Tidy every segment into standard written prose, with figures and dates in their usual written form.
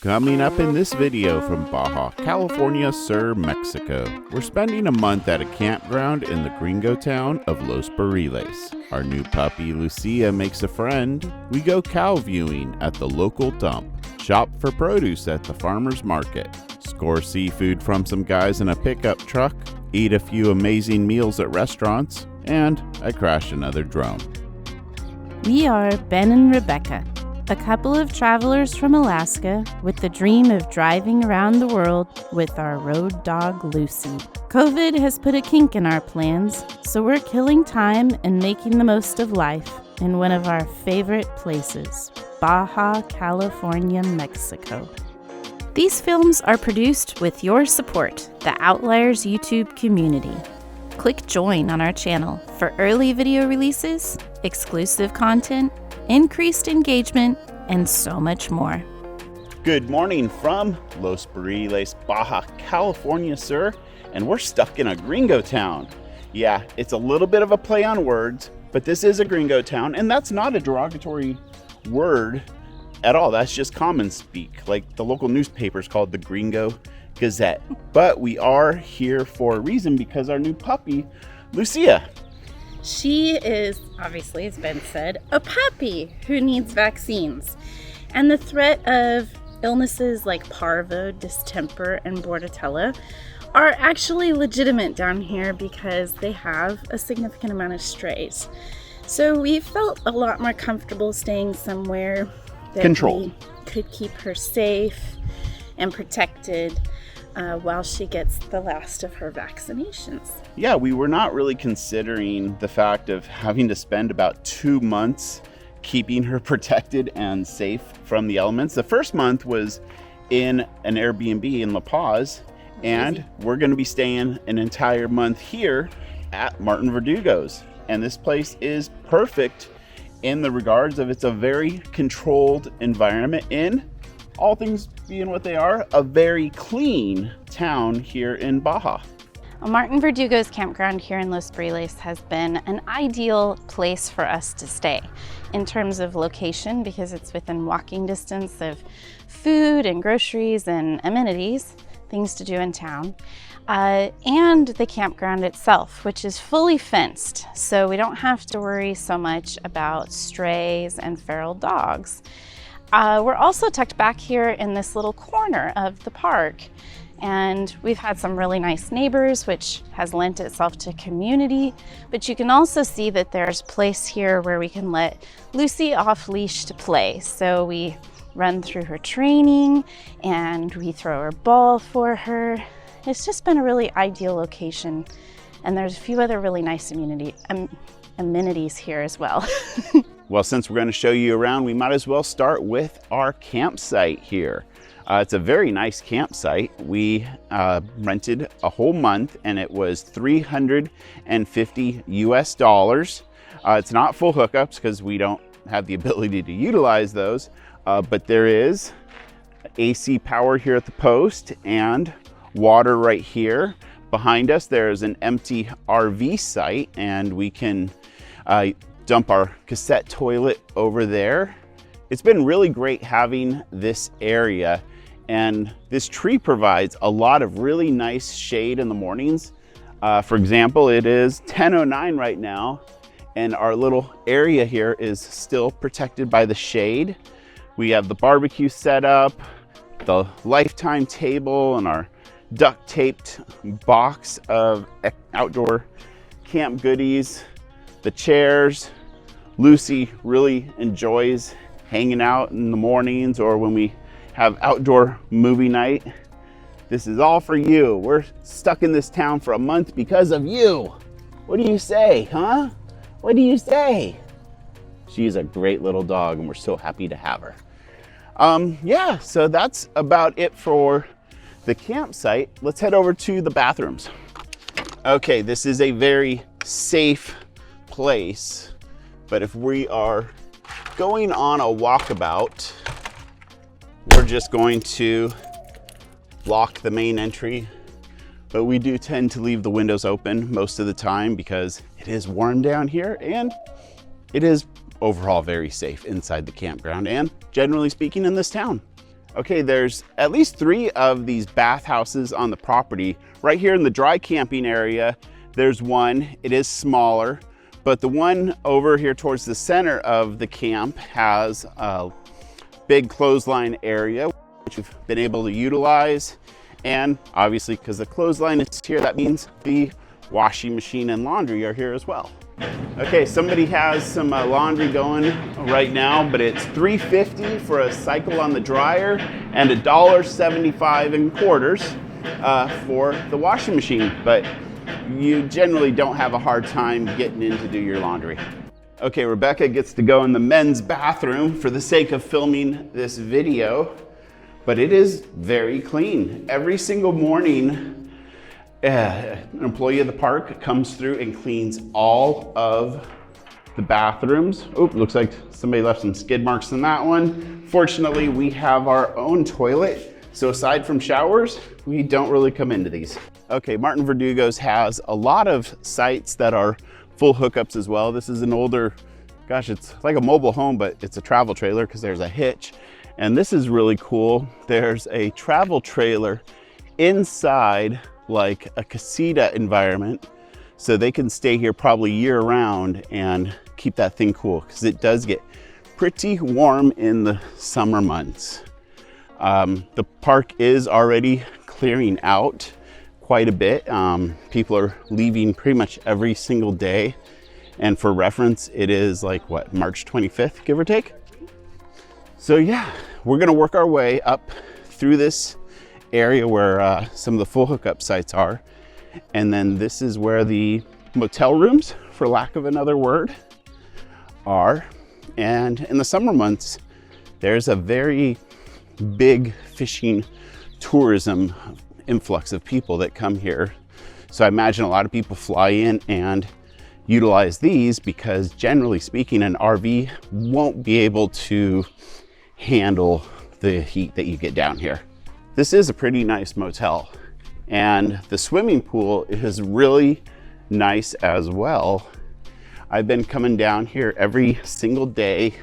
Coming up in this video from Baja California Sur, Mexico, we're spending a month at a campground in the gringo town of Los Barriles. Our new puppy Lucia makes a friend. We go cow viewing at the local dump, shop for produce at the farmer's market, score seafood from some guys in a pickup truck, eat a few amazing meals at restaurants, and I crash another drone. We are Ben and Rebecca, a couple of travelers from Alaska with the dream of driving around the world with our road dog Lucy. COVID has put a kink in our plans, so we're killing time and making the most of life in one of our favorite places, Baja California, Mexico. These films are produced with your support, the Outliers YouTube community. Click join on our channel for early video releases, exclusive content, increased engagement, and so much more. Good morning from Los Barriles, Baja California Sur, and we're stuck in a gringo town. Yeah, it's a little bit of a play on words, but this is a gringo town, and that's not a derogatory word at all. That's just common speak, like the local newspaper is called the Gringo Gazette. But we are here for a reason, because our new puppy, Lucia. She is, obviously, as Ben said, a puppy who needs vaccines. And the threat of illnesses like parvo, distemper, and bordetella are actually legitimate down here because they have a significant amount of strays. So we felt a lot more comfortable staying somewhere that we could keep her safe and protected while she gets the last of her vaccinations. Yeah, we were not really considering the fact of having to spend about 2 months keeping her protected and safe from the elements. The first month was in an Airbnb in La Paz, and we're going to be staying an entire month here at Martin Verdugo's. And this place is perfect in the regards of it's a very controlled environment, in all things being what they are, a very clean town here in Baja. Well, Martin Verdugo's campground here in Los Barriles has been an ideal place for us to stay in terms of location, because it's within walking distance of food and groceries and amenities, things to do in town, and the campground itself, which is fully fenced, so we don't have to worry so much about strays and feral dogs. We're also tucked back here in this little corner of the park, and we've had some really nice neighbors, which has lent itself to community, but you can also see that there's place here where we can let Lucy off leash to play. So we run through her training and we throw her ball for her. It's just been a really ideal location, and there's a few other really nice amenities here as well. Well, since we're going to show you around, we might as well start with our campsite here. It's a very nice campsite. We rented a whole month, and it was $350 US. It's not full hookups because we don't have the ability to utilize those, but there is AC power here at the post and water right here. Behind us, there's an empty RV site, and we can dump our cassette toilet over there. It's been really great having this area, and this tree provides a lot of really nice shade in the mornings. For example, it is 10:09 right now, and our little area here is still protected by the shade. We have the barbecue set up, the lifetime table, and our duct taped box of outdoor camp goodies, the chairs. Lucy really enjoys hanging out in the mornings or when we have outdoor movie night. This is all for you. We're stuck in this town for a month because of you. What do you say, huh? What do you say? She's a great little dog, and we're so happy to have her. Yeah, so that's about it for the campsite. Let's head over to the bathrooms. Okay, this is a very safe place, but if we are going on a walkabout, we're just going to lock the main entry, but we do tend to leave the windows open most of the time because it is warm down here, and it is overall very safe inside the campground and generally speaking in this town. Okay, there's at least 3 of these bathhouses on the property. Right here in the dry camping area, there's one. It is smaller, but the one over here towards the center of the camp has a big clothesline area, which we've been able to utilize. And obviously, because the clothesline is here, that means the washing machine and laundry are here as well. Okay, somebody has some laundry going right now, but it's $3.50 for a cycle on the dryer and $1.75 in quarters for the washing machine. But you generally don't have a hard time getting in to do your laundry. Okay, Rebecca gets to go in the men's bathroom for the sake of filming this video, but it is very clean. Every single morning, an employee of the park comes through and cleans all of the bathrooms. Oh, looks like somebody left some skid marks in that one. Fortunately, we have our own toilet, so aside from showers, we don't really come into these. Okay, Martin Verdugo's has a lot of sites that are full hookups as well. This is an older, gosh, it's like a mobile home, but it's a travel trailer because there's a hitch. And this is really cool. There's a travel trailer inside like a casita environment, so they can stay here probably year round and keep that thing cool, because it does get pretty warm in the summer months. The park is already clearing out quite a bit. People are leaving pretty much every single day, and for reference, it is like what, March 25th, give or take. So yeah, we're gonna work our way up through this area where some of the full hookup sites are, and then this is where the motel rooms, for lack of another word, are. And in the summer months, there's a very big fishing tourism influx of people that come here. So I imagine a lot of people fly in and utilize these, because generally speaking, an RV won't be able to handle the heat that you get down here. This is a pretty nice motel, and the swimming pool is really nice as well. I've been coming down here every single day,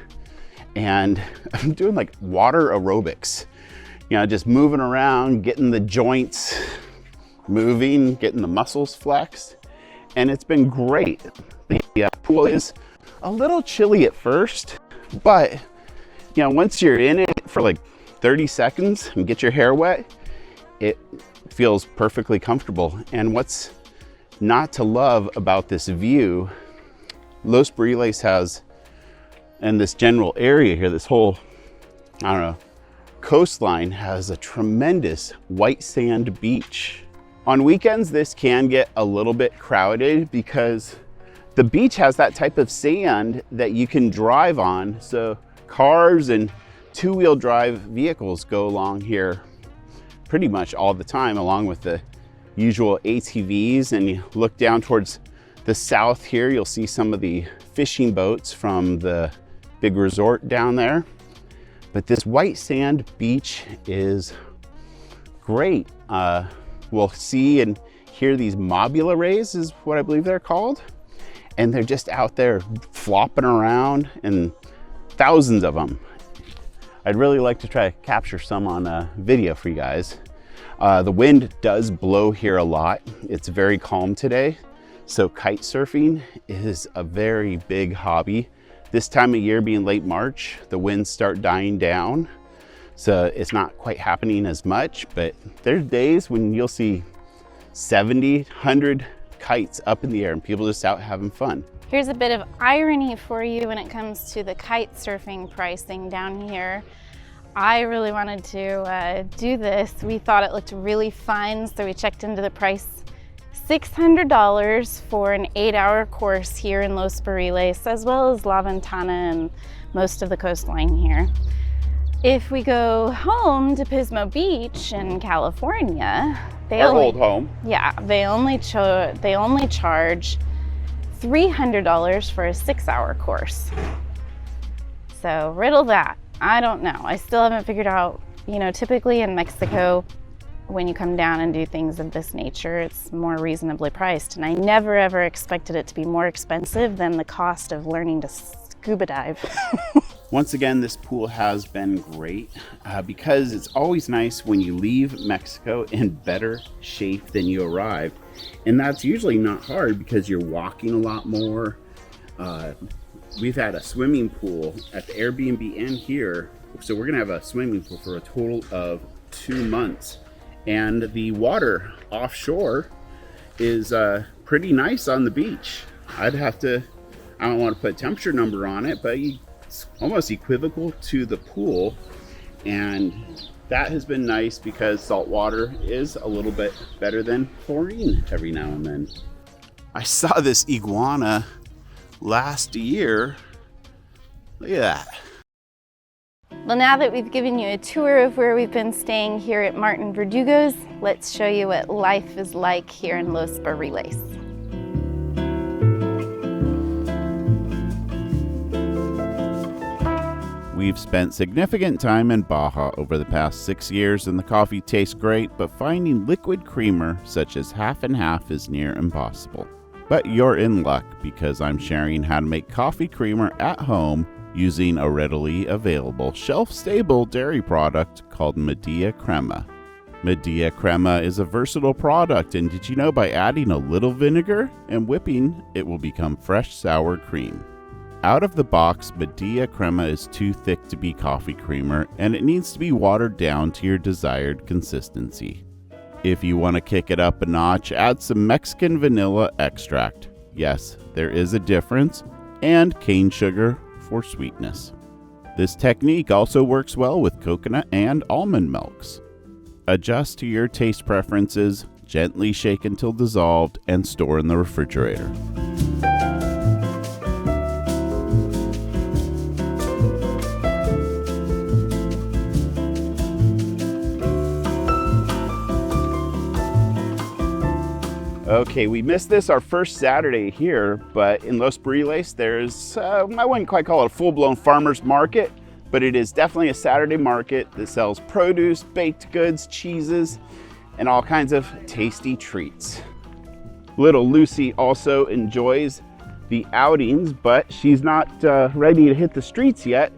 and I'm doing like water aerobics. You know, just moving around, getting the joints moving, getting the muscles flexed, and it's been great. The pool is a little chilly at first, but you know, once you're in it for like 30 seconds and get your hair wet, it feels perfectly comfortable. And what's not to love about this view, Los Barriles has, and this general area here, this whole, I don't know, coastline has a tremendous white sand beach. On weekends, this can get a little bit crowded because the beach has that type of sand that you can drive on. So cars and two-wheel drive vehicles go along here pretty much all the time, along with the usual ATVs. And you look down towards the south here, you'll see some of the fishing boats from the big resort down there. But this white sand beach is great. We'll see and hear these Mobula rays, is what I believe they're called. And they're just out there flopping around, and thousands of them. I'd really like to try to capture some on video for you guys. The wind does blow here a lot. It's very calm today. So kite surfing is a very big hobby. This time of year, being late March, the winds start dying down. So it's not quite happening as much, but there's days when you'll see 70, 100 kites up in the air and people just out having fun. Here's a bit of irony for you when it comes to the kite surfing pricing down here. I really wanted to do this. We thought it looked really fun, so we checked into the price. $600 for an 8-hour course here in Los Barriles, as well as La Ventana and most of the coastline here. If we go home to Pismo Beach in California, Our old home. Yeah, they only charge $300 for a 6-hour course. So riddle that. I don't know. I still haven't figured out, you know, typically in Mexico, when you come down and do things of this nature, it's more reasonably priced. And I never ever expected it to be more expensive than the cost of learning to scuba dive. Once again, this pool has been great because it's always nice when you leave Mexico in better shape than you arrived. And that's usually not hard because you're walking a lot more. We've had a swimming pool at the Airbnb and here. So we're gonna have a swimming pool for a total of 2 months. And the water offshore is pretty nice on the beach. I don't want to put a temperature number on it, but it's almost equivocal to the pool. And that has been nice because salt water is a little bit better than chlorine every now and then. I saw this iguana last year. Look at that. Well, now that we've given you a tour of where we've been staying here at Martin Verdugo's, let's show you what life is like here in Los Barriles. We've spent significant time in Baja over the past 6 years and the coffee tastes great, but finding liquid creamer such as half and half is near impossible. But you're in luck because I'm sharing how to make coffee creamer at home using a readily available shelf-stable dairy product called Medea Crema. Medea Crema is a versatile product, and did you know by adding a little vinegar and whipping, it will become fresh sour cream. Out of the box, Medea Crema is too thick to be coffee creamer, and it needs to be watered down to your desired consistency. If you want to kick it up a notch, add some Mexican vanilla extract. Yes, there is a difference, and cane sugar for sweetness. This technique also works well with coconut and almond milks. Adjust to your taste preferences, gently shake until dissolved, and store in the refrigerator. Okay, we missed our first Saturday here, but in Los Barriles, there's, I wouldn't quite call it a full-blown farmer's market, but it is definitely a Saturday market that sells produce, baked goods, cheeses, and all kinds of tasty treats. Little Lucy also enjoys the outings, but she's not ready to hit the streets yet.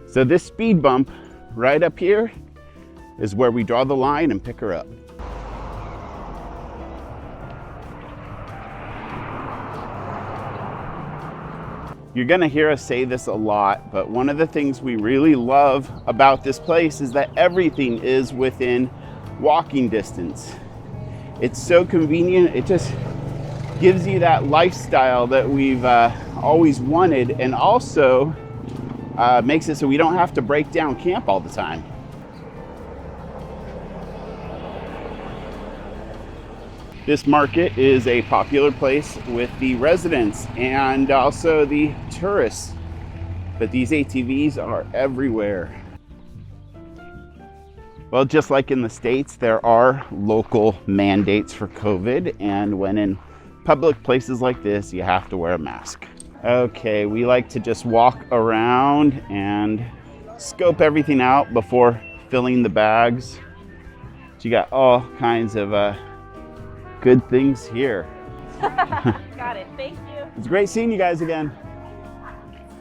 So this speed bump right up here is where we draw the line and pick her up. You're gonna hear us say this a lot, but one of the things we really love about this place is that everything is within walking distance. It's so convenient, it just gives you that lifestyle that we've always wanted, and also makes it so we don't have to break down camp all the time. This market is a popular place with the residents and also the tourists, but these ATVs are everywhere. Well, just like in the States, there are local mandates for COVID, and when in public places like this, you have to wear a mask. Okay, we like to just walk around and scope everything out before filling the bags. But you got all kinds of good things here. Got it, thank you. It's great seeing you guys again.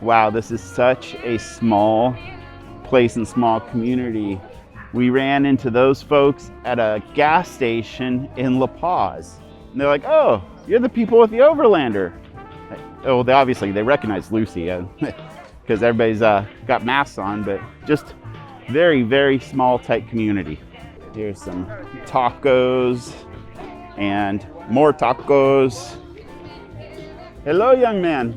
Wow, this is such a small place and small community. We ran into those folks at a gas station in La Paz. And they're like, oh, you're the people with the Overlander. Oh, they recognize Lucy because everybody's got masks on, but just very, very small, tight community. Here's some tacos and more tacos. Hello, young man.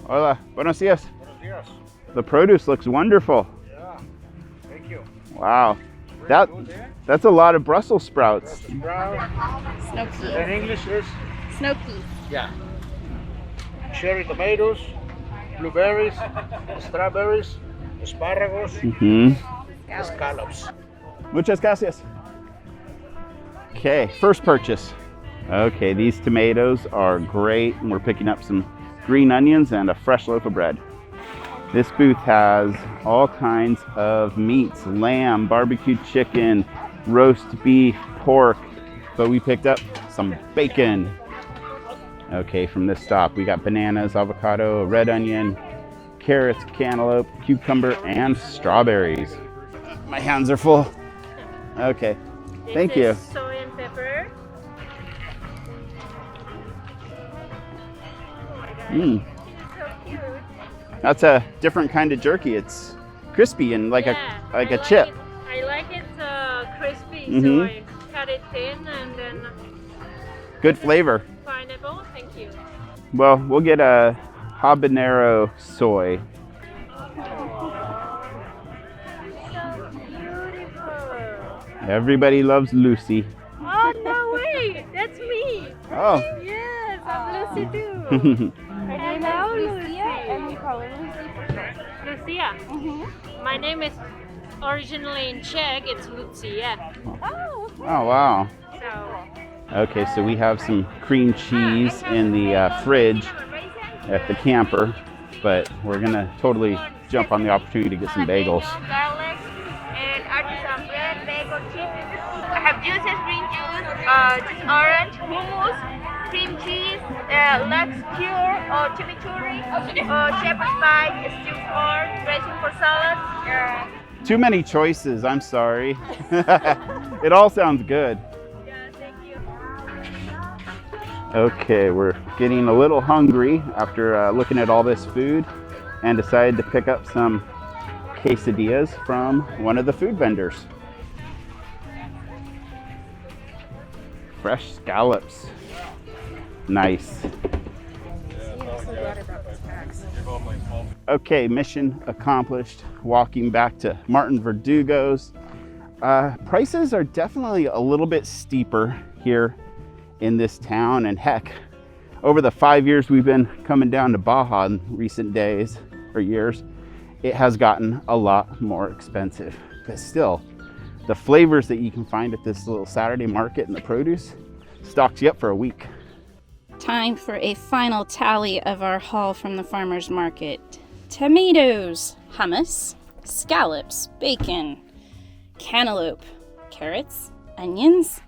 Hola, buenos dias. Buenos dias. The produce looks wonderful. Yeah, thank you. Wow, that's a lot of Brussels sprouts. Snow peas. In English is? Snow peas. Yeah. Cherry tomatoes, blueberries, strawberries, asparagus, scallops. Muchas gracias. Okay, first purchase. Okay, these tomatoes are great, and we're picking up some green onions and a fresh loaf of bread. This booth has all kinds of meats: lamb, barbecued chicken, roast beef, pork, but we picked up some bacon. Okay, from this stop, we got bananas, avocado, red onion, carrots, cantaloupe, cucumber, and strawberries. My hands are full. Okay, thank you. Soy and pepper. Mm. So cute. That's a different kind of jerky. It's crispy and like a chip. I like it crispy, Mhm. so I cut it thin and then Good flavor. pineapple. Thank you. Well, we'll get a habanero soy. So beautiful. Everybody loves Lucy. Oh no way! That's me. Oh. Yes, I'm Lucy too. Hello, Lucy. And we call her Lucy for short. Lucia. My name is originally in Czech. It's Lucia. Oh, Oh, wow. So Okay, so we have some cream cheese in the fridge at the camper, but we're gonna totally jump on the opportunity to get some bagels. garlic and artisan bread, bagel, cheese. I have juices, green juice, orange, hummus, cream cheese, Lux Cure, chimichurri, shepherd's pie, stewed corn, dressing for salad. Too many choices, I'm sorry. It all sounds good. Yeah, thank you. Okay, we're getting a little hungry after looking at all this food and decided to pick up some quesadillas from one of the food vendors. Fresh scallops. Nice. Okay, mission accomplished. Walking back to Martin Verdugo's. Prices are definitely a little bit steeper here in this town, and heck, over the 5 years we've been coming down to Baja in recent days or years, it has gotten a lot more expensive. But still, the flavors that you can find at this little Saturday market and the produce stocks you up for a week. time for a final tally of our haul from the farmer's market. Tomatoes, hummus, scallops, bacon, cantaloupe, carrots, onions,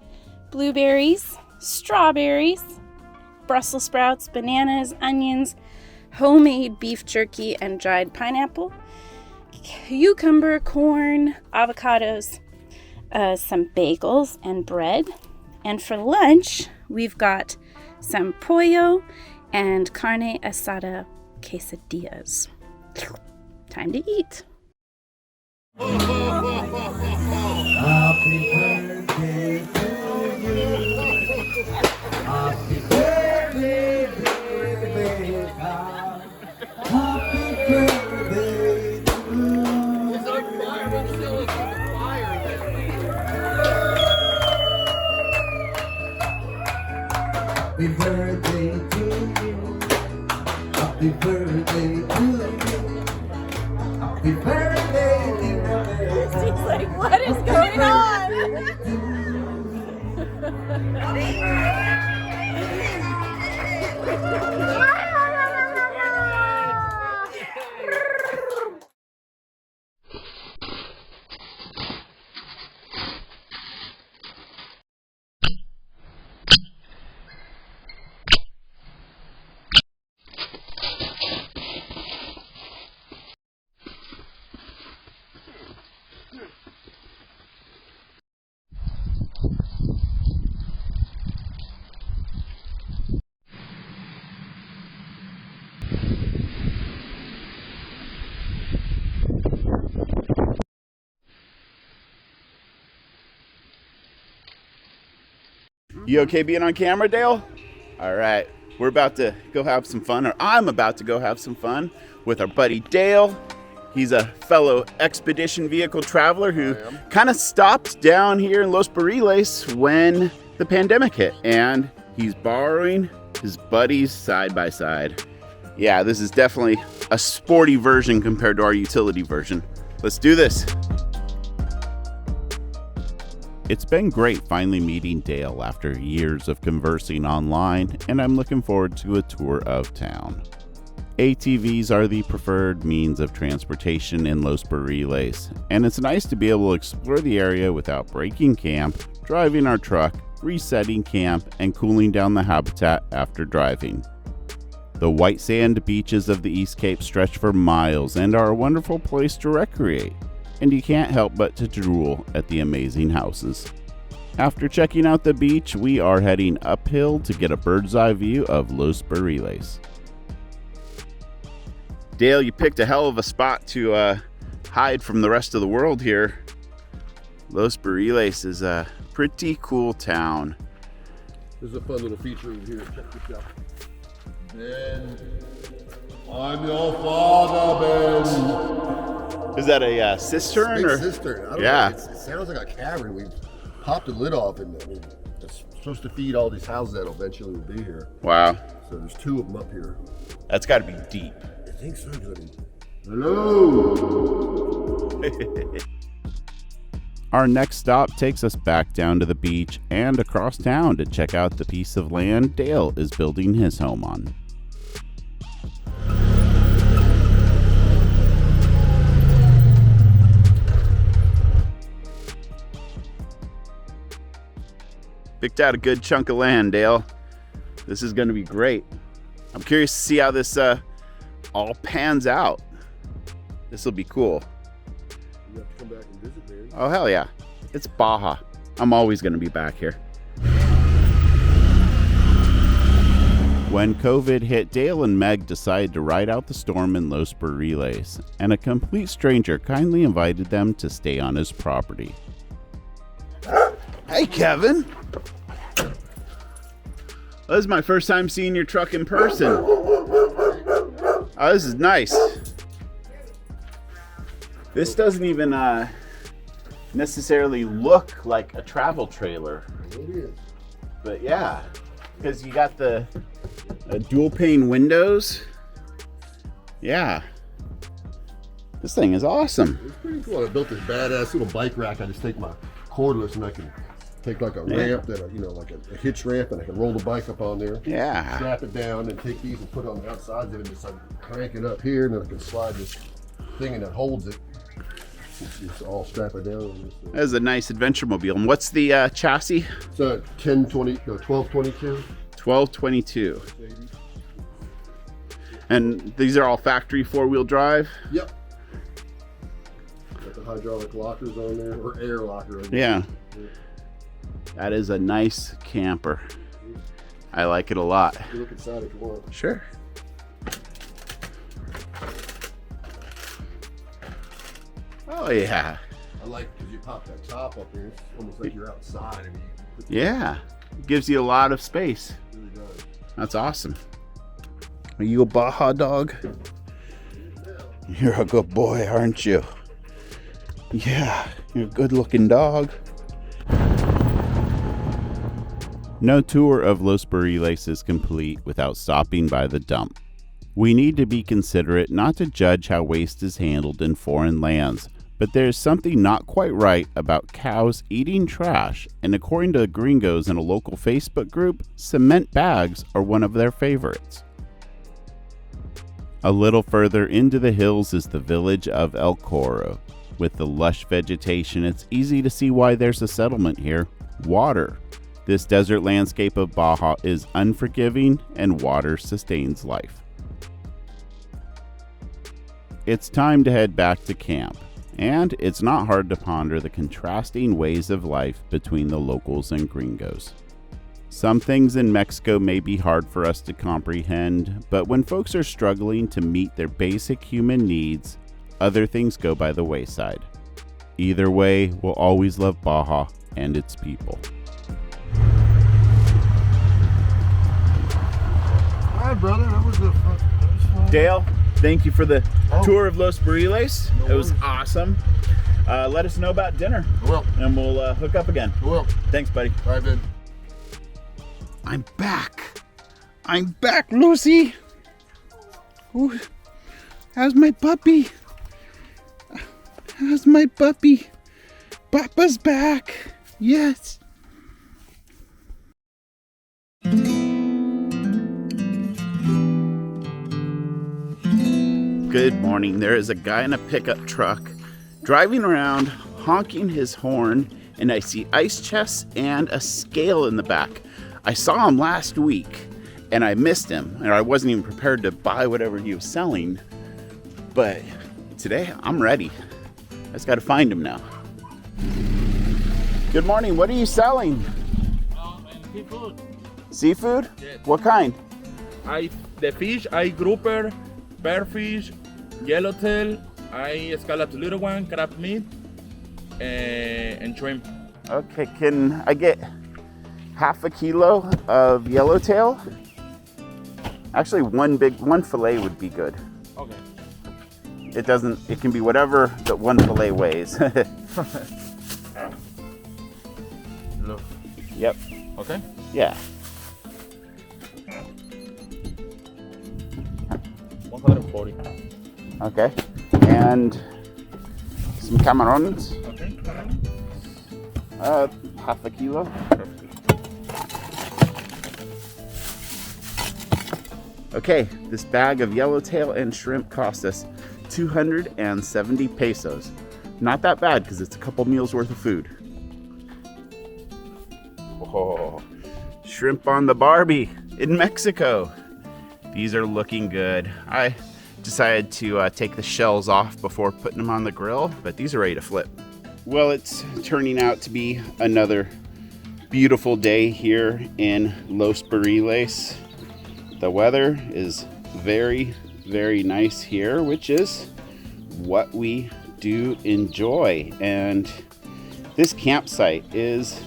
blueberries, strawberries, Brussels sprouts, bananas, onions, homemade beef jerky and dried pineapple, cucumber, corn, avocados, some bagels and bread. And for lunch, we've got some pollo and carne asada quesadillas. Time to eat. Happy birthday to you. Happy birthday, Rebecca. Happy birthday to you. Happy birthday to you. Happy birthday to you. Happy birthday, dear Rebecca. She's like, what is going on? You okay being on camera, Dale? All right, we're about to go have some fun, or I'm about to go have some fun with our buddy Dale. He's a fellow expedition vehicle traveler who kind of stopped down here in Los Barriles when the pandemic hit, and he's borrowing his buddy's side-by-side. Yeah, this is definitely a sporty version compared to our utility version. Let's do this. It's been great finally meeting Dale after years of conversing online, and I'm looking forward to a tour of town. ATVs are the preferred means of transportation in Los Barriles, and it's nice to be able to explore the area without breaking camp, driving our truck, resetting camp, and cooling down the habitat after driving. The white sand beaches of the East Cape stretch for miles and are a wonderful place to recreate, and you can't help but to drool at the amazing houses. After checking out the beach, we are heading uphill to get a bird's eye view of Los Barriles. Dale, you picked a hell of a spot to hide from the rest of the world here. Los Barriles is a pretty cool town. There's a fun little feature over here. Check this out. Ben, I'm your father, Ben. Is that a cistern? Big or? cistern. I don't Yeah. know. It sounds like a cavern. We popped the lid off, and I mean, it's supposed to feed all these houses that eventually will be here. Wow. So there's 2 of them up here. That's got to be deep. I think so, Jody. Hello. Our next stop takes us back down to the beach and across town to check out the piece of land Dale is building his home on. Picked out a good chunk of land, Dale. This is going to be great. I'm curious to see how this all pans out. This will be cool. You have to come back and visit, man. Oh, hell yeah. It's Baja. I'm always going to be back here. When COVID hit, Dale and Meg decided to ride out the storm in Los Barriles, and a complete stranger kindly invited them to stay on his property. Hey, Kevin. This is my first time seeing your truck in person. Oh, this is nice. This doesn't even necessarily look like a travel trailer. It is. But yeah, because you got the dual pane windows. Yeah. This thing is awesome. It's pretty cool. I built this badass little bike rack. I just take my cordless and I can take like a ramp that, like a hitch ramp, and I can roll the bike up on there. Yeah. Strap it down and take these and put it on the outside of it and just like crank it up here, and then I can slide this thing and that holds it. It's all strap it down. That is a nice adventure mobile. And what's the chassis? It's a 1222. 1222. And these are all factory 4-wheel drive? Yep. Got the hydraulic lockers on there, or air locker. Yeah. That is a nice camper. I like it a lot. You look inside if you want. Sure. Oh yeah. I like because you pop that top up there. It's almost like you're outside. I mean, Yeah. It gives you a lot of space. it really does. That's awesome. Are you a Baja dog? You're a good boy, aren't you? Yeah, you're a good looking dog. No tour of Los Barriles is complete without stopping by the dump. We need to be considerate not to judge how waste is handled in foreign lands, but there's something not quite right about cows eating trash, and according to the gringos in a local Facebook group, cement bags are one of their favorites. A little further into the hills is the village of El Coro. With the lush vegetation, it's easy to see why there's a settlement here: water. This desert landscape of Baja is unforgiving, and water sustains life. It's time to head back to camp, and it's not hard to ponder the contrasting ways of life between the locals and gringos. Some things in Mexico may be hard for us to comprehend, but when folks are struggling to meet their basic human needs, other things go by the wayside. Either way, we'll always love Baja and its people. All right, brother. That was fun. Dale, thank you for the tour of Los Barriles. It was awesome. Let us know about dinner, Well, and we'll hook up again. well. Thanks, buddy. All right, Ben. I'm back. I'm back, Lucy. Ooh, how's my puppy? How's my puppy? Papa's back. Yes. Good morning. There is a guy in a pickup truck driving around, honking his horn, and I see ice chests and a scale in the back. I saw him last week, and I missed him, and I wasn't even prepared to buy whatever he was selling. But today I'm ready. I just got to find him now. Good morning. What are you selling? Seafood. Seafood? Yes. What kind? The fish, grouper, bearfish, yellowtail, scallops little one, crab meat, and shrimp. Okay, can I get half a kilo of yellowtail? Actually, one fillet would be good. Okay. It can be whatever that one fillet weighs. Look. Yep. Okay. Yeah. 140. Okay. And some camarones. Okay. Half a kilo. Okay, this bag of yellowtail and shrimp cost us 270 pesos. Not that bad because it's a couple meals worth of food. Oh, shrimp on the Barbie in Mexico. These are looking good. I decided to take the shells off before putting them on the grill, but these are ready to flip. Well, it's turning out to be another beautiful day here in Los Barriles. The weather is very, very nice here, which is what we do enjoy. And this campsite is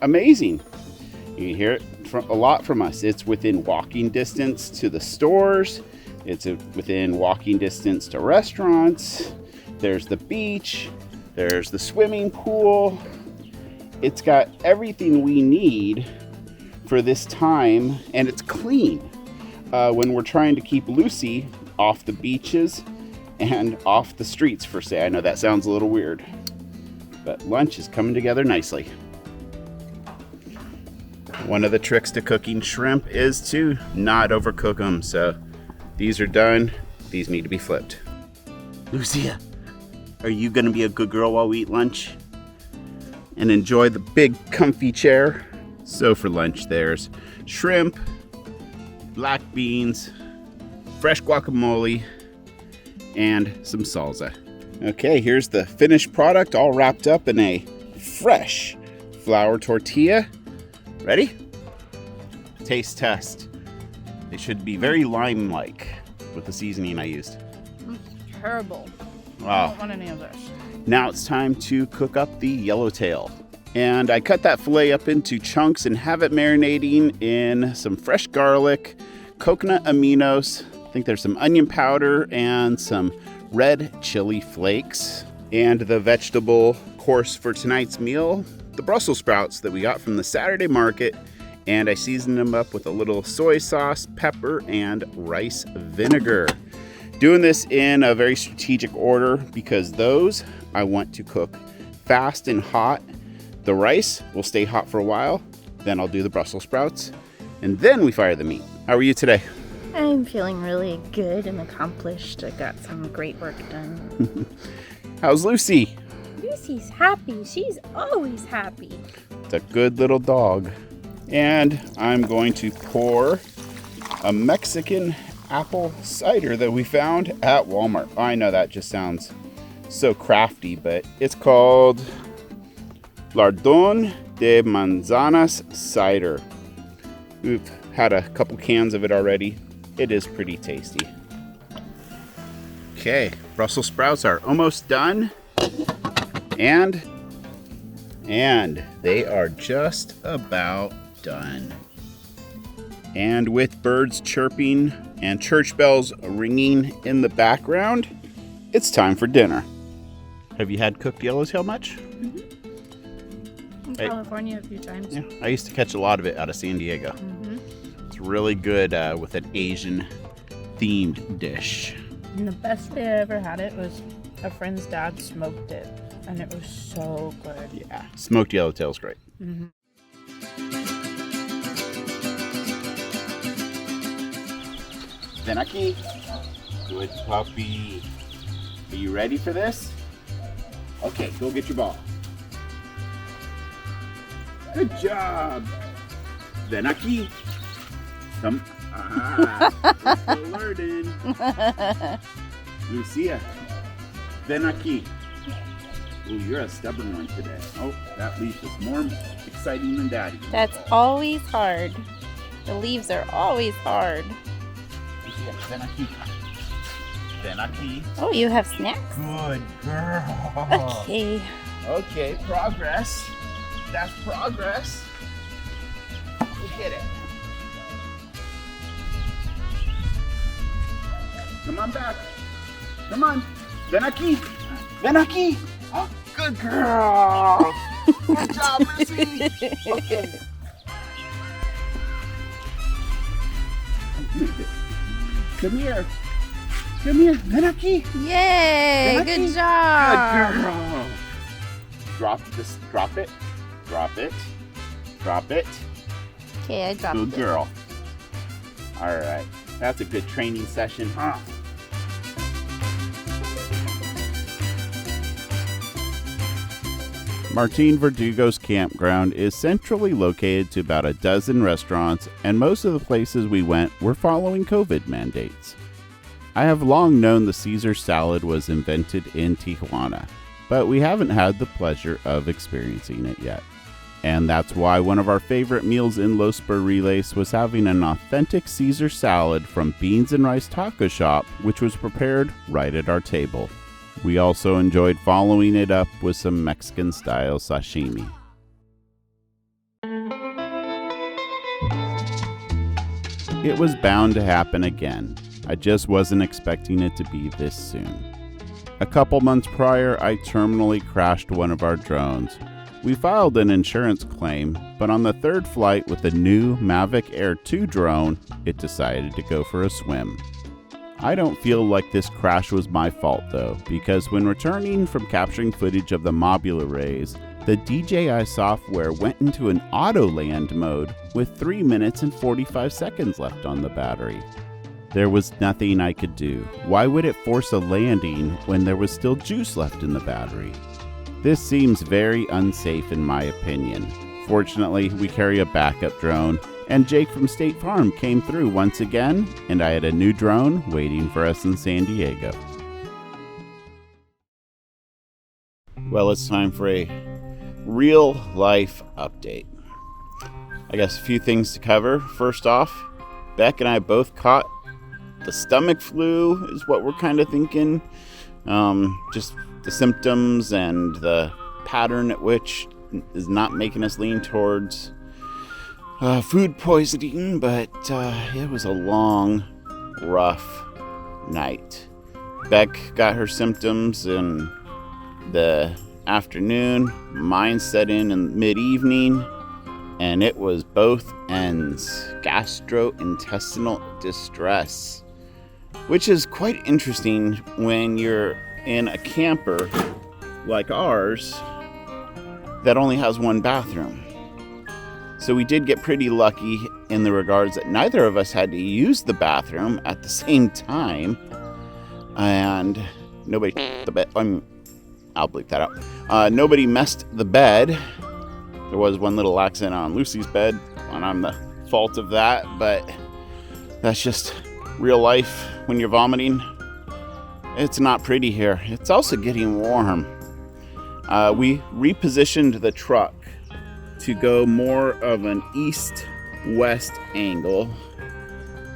amazing. You hear it a lot from us. It's within walking distance to the stores. It's within walking distance to restaurants. There's the beach. There's the swimming pool. It's got everything we need for this time, and it's clean. When we're trying to keep Lucy off the beaches and off the streets, per se. I know that sounds a little weird, but lunch is coming together nicely. One of the tricks to cooking shrimp is to not overcook them. So these are done. These need to be flipped. Lucia, are you gonna be a good girl while we eat lunch and enjoy the big comfy chair? So for lunch, there's shrimp, black beans, fresh guacamole, and some salsa. Okay, here's the finished product all wrapped up in a fresh flour tortilla. Ready? Taste test. It should be very lime-like with the seasoning I used. Terrible. I Wow. don't want any of this. Now it's time to cook up the yellowtail. And I cut that filet up into chunks and have it marinating in some fresh garlic, coconut aminos. I think there's some onion powder and some red chili flakes. And the vegetable course for tonight's meal, the Brussels sprouts that we got from the Saturday market. And I seasoned them up with a little soy sauce, pepper, and rice vinegar. Doing this in a very strategic order because those I want to cook fast and hot. The rice will stay hot for a while. Then I'll do the Brussels sprouts. And then we fire the meat. How are you today? I'm feeling really good and accomplished. I got some great work done. How's Lucy? Lucy's happy. She's always happy. It's a good little dog. And I'm going to pour a Mexican apple cider that we found at Walmart. I know that just sounds so crafty, but it's called Lardon de Manzanas cider. We've had a couple cans of it already. It is pretty tasty. Okay, Brussels sprouts are almost done. And they are just about done. And with birds chirping and church bells ringing in the background, it's time for dinner. Have you had cooked yellowtail much? In California a few times. Yeah, I used to catch a lot of it out of San Diego. It's really good with an Asian themed dish. And the best way I ever had it was a friend's dad smoked it, and it was so good. Yeah, smoked yellowtail is great. Then aquí. Good puppy. Are you ready for this? Okay, go get your ball. Good job. Then aquí. Come We're still learning. Lucia, ven aquí. Oh, you're a stubborn one today. Oh, that leash is more exciting than Daddy. That's always hard. The leaves are always hard. Lucia, ven aquí. Ven aquí. Oh, you have snacks? Good girl. Okay. Okay, progress. That's progress. We did it. Come on back. Come on. Ven aquí. Ven aquí. Oh, good girl. Good job, Lucy. Okay. Come here. Come here. Ven aquí. Yay! Ven Good aquí. job. Good girl. Drop this. Drop it. Drop it. Drop it. Okay, I dropped Good it. girl. All right. That's a good training session, huh? Martin Verdugo's campground is centrally located to about a dozen restaurants, and most of the places we went were following COVID mandates. I have long known the Caesar salad was invented in Tijuana, but we haven't had the pleasure of experiencing it yet. And that's why one of our favorite meals in Los Barriles was having an authentic Caesar salad from Beans and Rice Taco Shop, which was prepared right at our table. We also enjoyed following it up with some Mexican-style sashimi. It was bound to happen again. I just wasn't expecting it to be this soon. A couple months prior, I terminally crashed one of our drones. We filed an insurance claim, but on the third flight with the new Mavic Air 2 drone, it decided to go for a swim. I don't feel like this crash was my fault though, because when returning from capturing footage of the Mobula rays, the DJI software went into an auto land mode with 3 minutes and 45 seconds left on the battery. There was nothing I could do. Why would it force a landing when there was still juice left in the battery? This seems very unsafe in my opinion. Fortunately, we carry a backup drone, and Jake from State Farm came through once again, and I had a new drone waiting for us in San Diego. Well, it's time for a real life update. I guess a few things to cover. First off, Beck and I both caught the stomach flu is what we're kind of thinking. Just the symptoms and the pattern at which is not making us lean towards food poisoning, but it was a long, rough night. Beck got her symptoms in the afternoon. Mine set in mid-evening, and it was both ends. Gastrointestinal distress, which is quite interesting when you're in a camper like ours that only has one bathroom. So we did get pretty lucky in the regards that neither of us had to use the bathroom at the same time, and nobody the bed. I'll bleep that out. Nobody messed the bed. There was one little accident on Lucy's bed, and I'm the fault of that, but that's just real life when you're vomiting. It's not pretty here. It's also getting warm. We repositioned the truck to go more of an east-west angle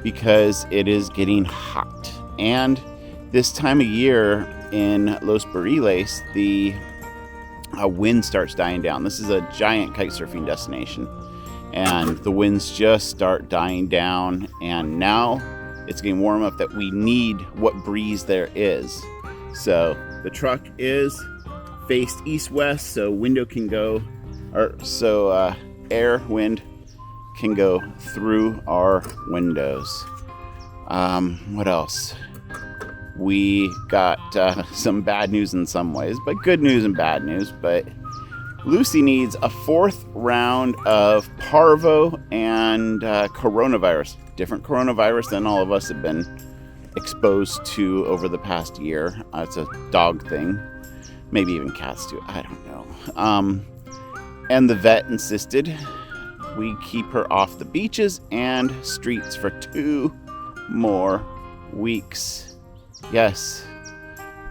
because it is getting hot. And this time of year in Los Barriles, the wind starts dying down. This is a giant kite surfing destination, and the winds just start dying down, and now it's getting warm enough that we need what breeze there is. So the truck is faced east-west, so wind can go through our windows. What else? We got some bad news in some ways, but good news and bad news. But Lucy needs a 4th round of parvo and coronavirus. Different coronavirus than all of us have been exposed to over the past year. It's a dog thing. Maybe even cats too. I don't know. And the vet insisted we keep her off the beaches and streets for 2 more weeks. Yes,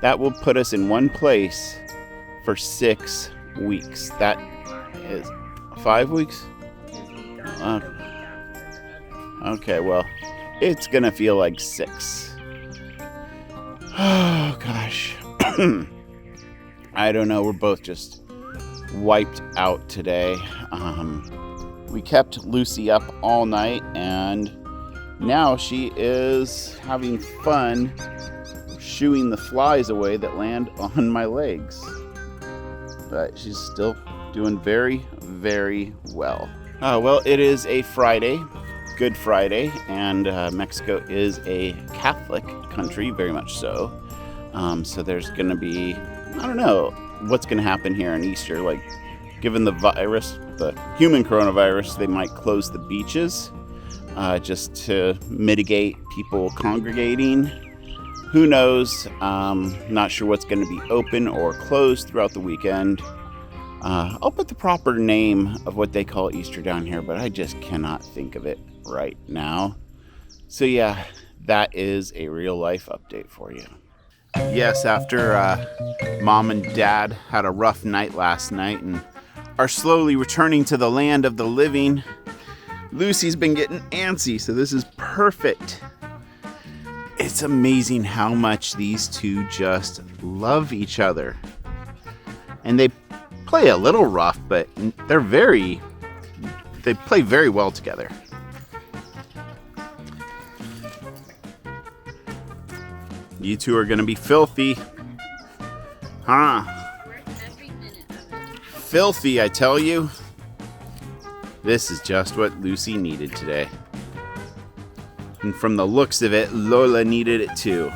that will put us in one place for 6 weeks. That is 5 weeks? Okay, well, it's gonna feel like 6. Oh, gosh. I don't know, we're both just wiped out today. We kept Lucy up all night, and now she is having fun shooing the flies away that land on my legs. But she's still doing very, very well. Well, it is a Friday, Good Friday, and Mexico is a Catholic country, very much so. So there's going to be, I don't know what's going to happen here on Easter. Like, given the virus, the human coronavirus, they might close the beaches just to mitigate people congregating. Who knows? Not sure what's going to be open or closed throughout the weekend. I'll put the proper name of what they call Easter down here, but I just cannot think of it right now. So yeah, that is a real life update for you. Yes, after Mom and Dad had a rough night last night and are slowly returning to the land of the living, Lucy's been getting antsy, so this is perfect. It's amazing how much these two just love each other. And they play a little rough, but they play very well together. You two are gonna be filthy. Huh? Filthy, I tell you. This is just what Lucy needed today. And from the looks of it, Lola needed it too.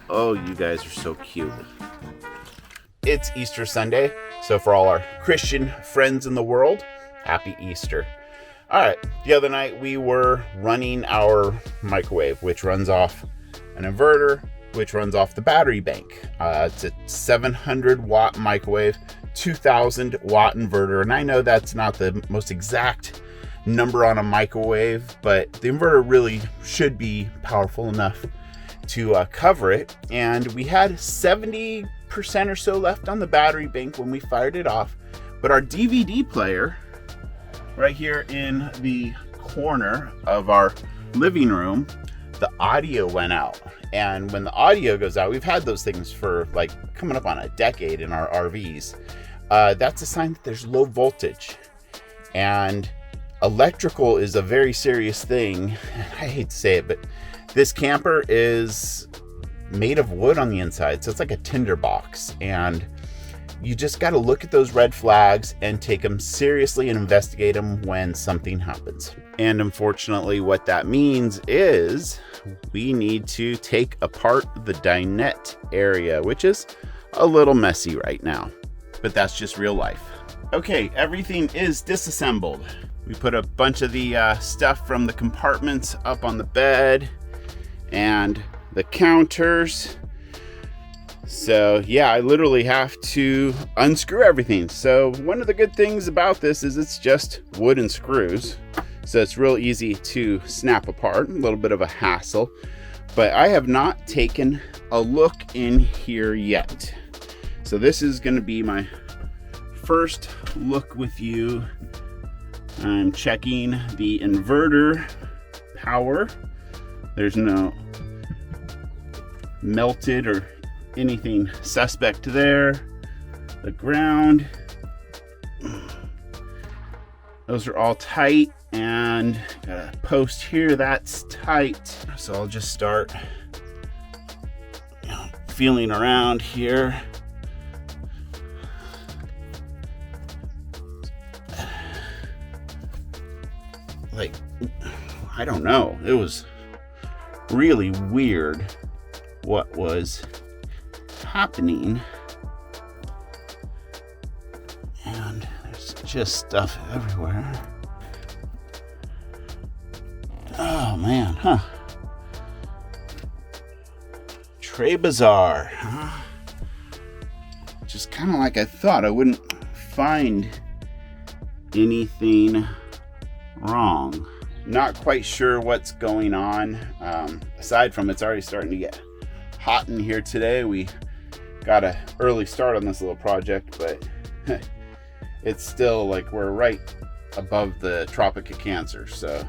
Oh, you guys are so cute. It's Easter Sunday, so for all our Christian friends in the world, happy Easter. All right, the other night we were running our microwave, which runs off an inverter, which runs off the battery bank. It's a 700 watt microwave, 2000 watt inverter, and I know that's not the most exact number on a microwave, but the inverter really should be powerful enough to cover it. And we had 70% or so left on the battery bank when we fired it off, but our DVD player right here in the corner of our living room, the audio went out. And when the audio goes out, we've had those things for like coming up on a decade in our RVs. That's a sign that there's low voltage. And electrical is a very serious thing. I hate to say it, but this camper is made of wood on the inside. So it's like a tinder box. And you just got to look at those red flags and take them seriously and investigate them when something happens. And unfortunately, what that means is we need to take apart the dinette area, which is a little messy right now, but that's just real life. Okay, everything is disassembled. We put a bunch of the stuff from the compartments up on the bed and the counters. So yeah, I literally have to unscrew everything. So one of the good things about this is it's just wood and screws. So it's real easy to snap apart, a little bit of a hassle. But I have not taken a look in here yet. So this is gonna be my first look with you. I'm checking the inverter power. There's no melted or anything suspect there. The ground, those are all tight, and got a post here that's tight. So I'll just start feeling around here. Like, I don't know, it was really weird what was happening, and there's just stuff everywhere. Oh man, huh? Tray Bazaar, huh? Just kind of like I thought. I wouldn't find anything wrong. Not quite sure what's going on. Aside from it's already starting to get hot in here today. We got an early start on this little project, but it's still like we're right above the Tropic of Cancer, so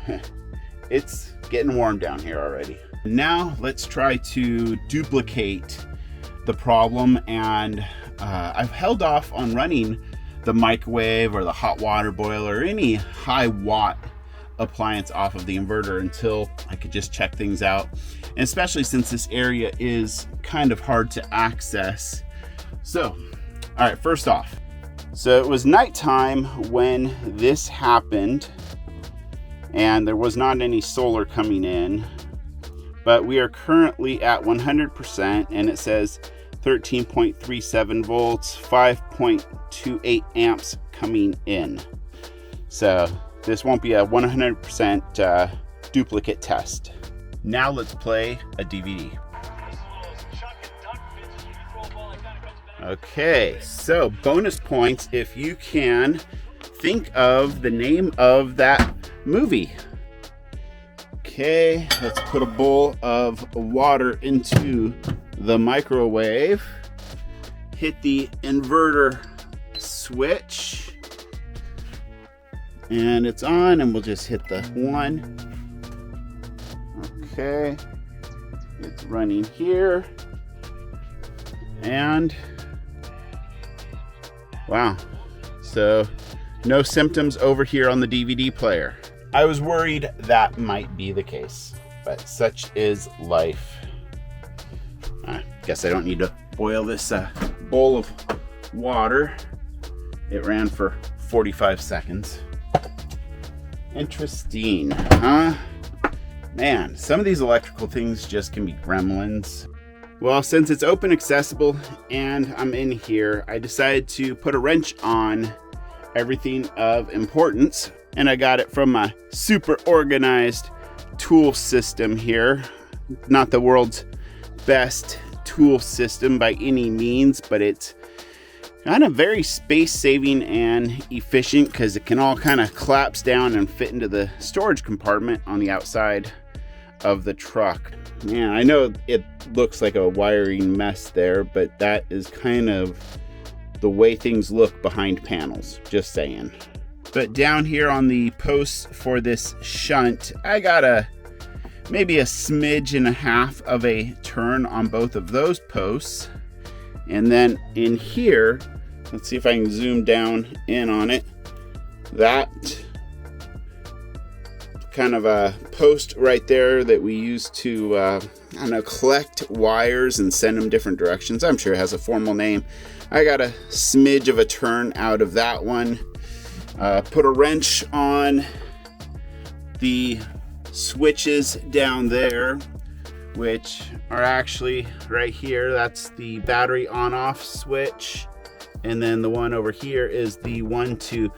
it's getting warm down here already. Now let's try to duplicate the problem, and I've held off on running the microwave or the hot water boiler or any high watt appliance off of the inverter until I could just check things out, and especially since this area is kind of hard to access. So, all right, first off, so it was nighttime when this happened, and there was not any solar coming in, but we are currently at 100%, and it says 13.37 volts, 5.28 amps coming in. So this won't be a 100% duplicate test. Now let's play a DVD. Okay, so bonus points if you can think of the name of that movie. Okay, let's put a bowl of water into the microwave. Hit the inverter switch. And it's on, and we'll just hit the 1. Okay, it's running here. And wow, so no symptoms over here on the DVD player. I was worried that might be the case, but such is life. I guess I don't need to boil this bowl of water. It ran for 45 seconds. Interesting, huh? Man, some of these electrical things just can be gremlins. Well, since it's open accessible and I'm in here, I decided to put a wrench on everything of importance, and I got it from a super organized tool system here. Not the world's best tool system by any means, but it's kind of very space saving and efficient because it can all kind of collapse down and fit into the storage compartment on the outside of the truck. Man, I know it looks like a wiring mess there, but that is kind of the way things look behind panels, just saying. But down here on the posts for this shunt, I got maybe a smidge and a half of a turn on both of those posts. And then in here, let's see if I can zoom down in on it. That kind of a post right there that we use to, I don't know, collect wires and send them different directions. I'm sure it has a formal name. I got a smidge of a turn out of that one. Put a wrench on the switches down there, which are actually right here. That's the battery on-off switch. And then the one over here is the one to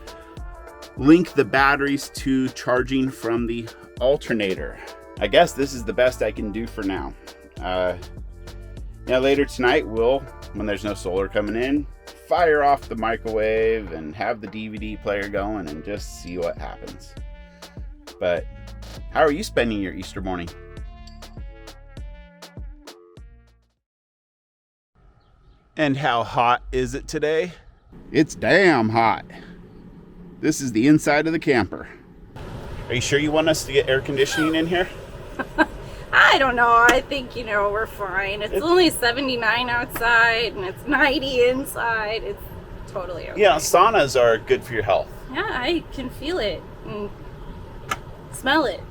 link the batteries to charging from the alternator. I guess this is the best I can do for now. Later tonight, when there's no solar coming in, fire off the microwave and have the DVD player going and just see what happens. But how are you spending your Easter morning? And how hot is it today? It's damn hot. This is the inside of the camper. Are you sure you want us to get air conditioning in here? I don't know. I think, we're fine. It's only 79 outside and it's 90 inside. It's totally okay. Yeah, saunas are good for your health. Yeah, I can feel it and smell it.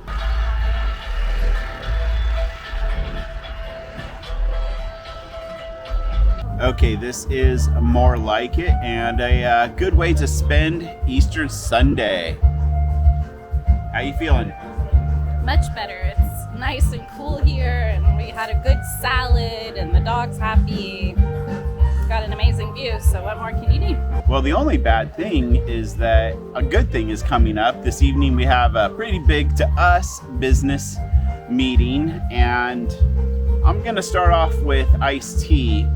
Okay, this is more like it, and a good way to spend Easter Sunday. How you feeling? Much better. It's nice and cool here, and we had a good salad, and the dog's happy. Got an amazing view, so what more can you need? Well, the only bad thing is that a good thing is coming up. This evening we have a pretty big, to us, business meeting, and I'm gonna start off with iced tea.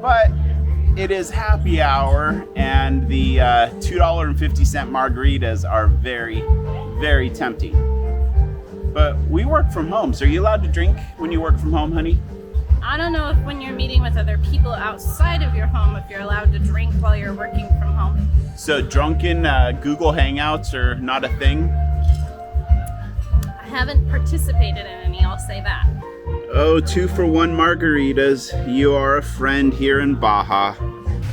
But it is happy hour, and the $2.50 margaritas are very, very tempting. But we work from home, so are you allowed to drink when you work from home, honey? I don't know if when you're meeting with other people outside of your home, if you're allowed to drink while you're working from home. So drunken Google Hangouts are not a thing? I haven't participated in any, I'll say that. Oh, 2-for-1 margaritas. You are a friend here in Baja.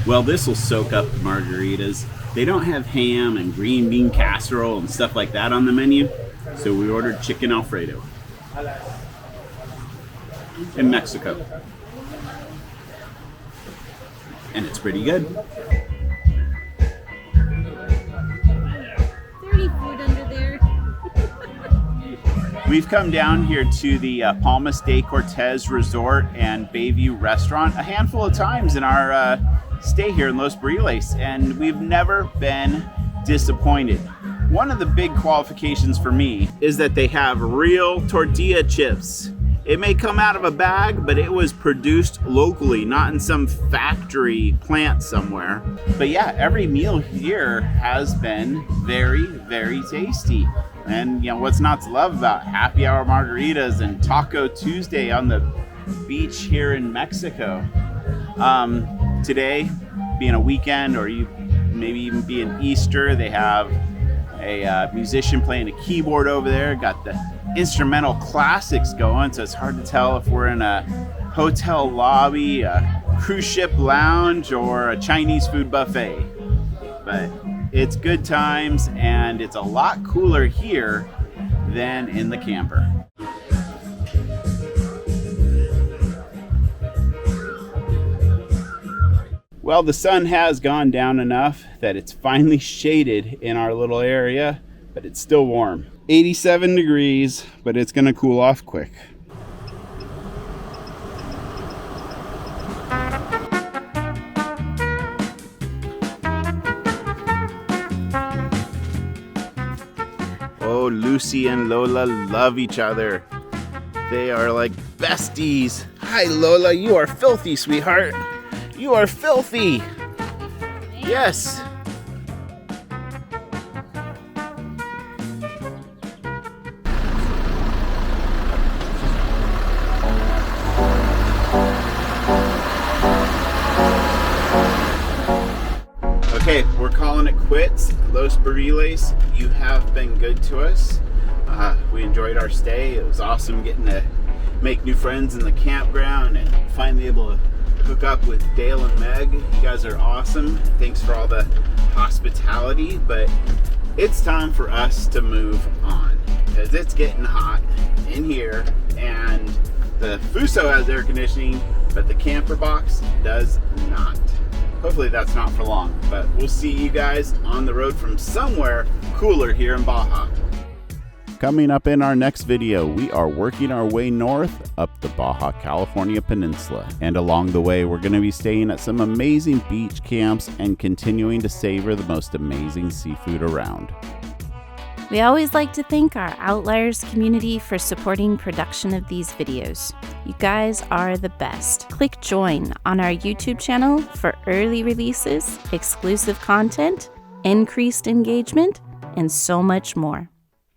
Well, this will soak up the margaritas. They don't have ham and green bean casserole and stuff like that on the menu, so we ordered chicken Alfredo. In Mexico. And it's pretty good. Dirty food under there. We've come down here to the Palmas de Cortez Resort and Bayview Restaurant a handful of times in our stay here in Los Barriles, and we've never been disappointed. One of the big qualifications for me is that they have real tortilla chips. It may come out of a bag, but it was produced locally, not in some factory plant somewhere. But yeah, every meal here has been very, very tasty. And you know, what's not to love about happy hour margaritas and Taco Tuesday on the beach here in Mexico? Today, being a weekend, or you maybe even being Easter, they have a musician playing a keyboard over there, got the instrumental classics going, so it's hard to tell if we're in a hotel lobby, a cruise ship lounge, or a Chinese food buffet. But it's good times, and it's a lot cooler here than in the camper. Well, the sun has gone down enough that it's finally shaded in our little area, but it's still warm. 87 degrees, but it's gonna cool off quick. Oh, Lucy and Lola love each other. They are like besties. Hi, Lola, you are filthy, sweetheart. You are filthy. Yes. Okay, we're calling it quits. Los Barriles, you have been good to us. We enjoyed our stay. It was awesome getting to make new friends in the campground and finally able to hook up with Dale and Meg. You guys are awesome. Thanks for all the hospitality, but it's time for us to move on because it's getting hot in here, and the Fuso has air conditioning, but the camper box does not. Hopefully that's not for long, but we'll see you guys on the road from somewhere cooler here in Baja. Coming up in our next video, we are working our way north up the Baja California Peninsula. And along the way, we're going to be staying at some amazing beach camps and continuing to savor the most amazing seafood around. We always like to thank our Outliers community for supporting production of these videos. You guys are the best. Click join on our YouTube channel for early releases, exclusive content, increased engagement, and so much more.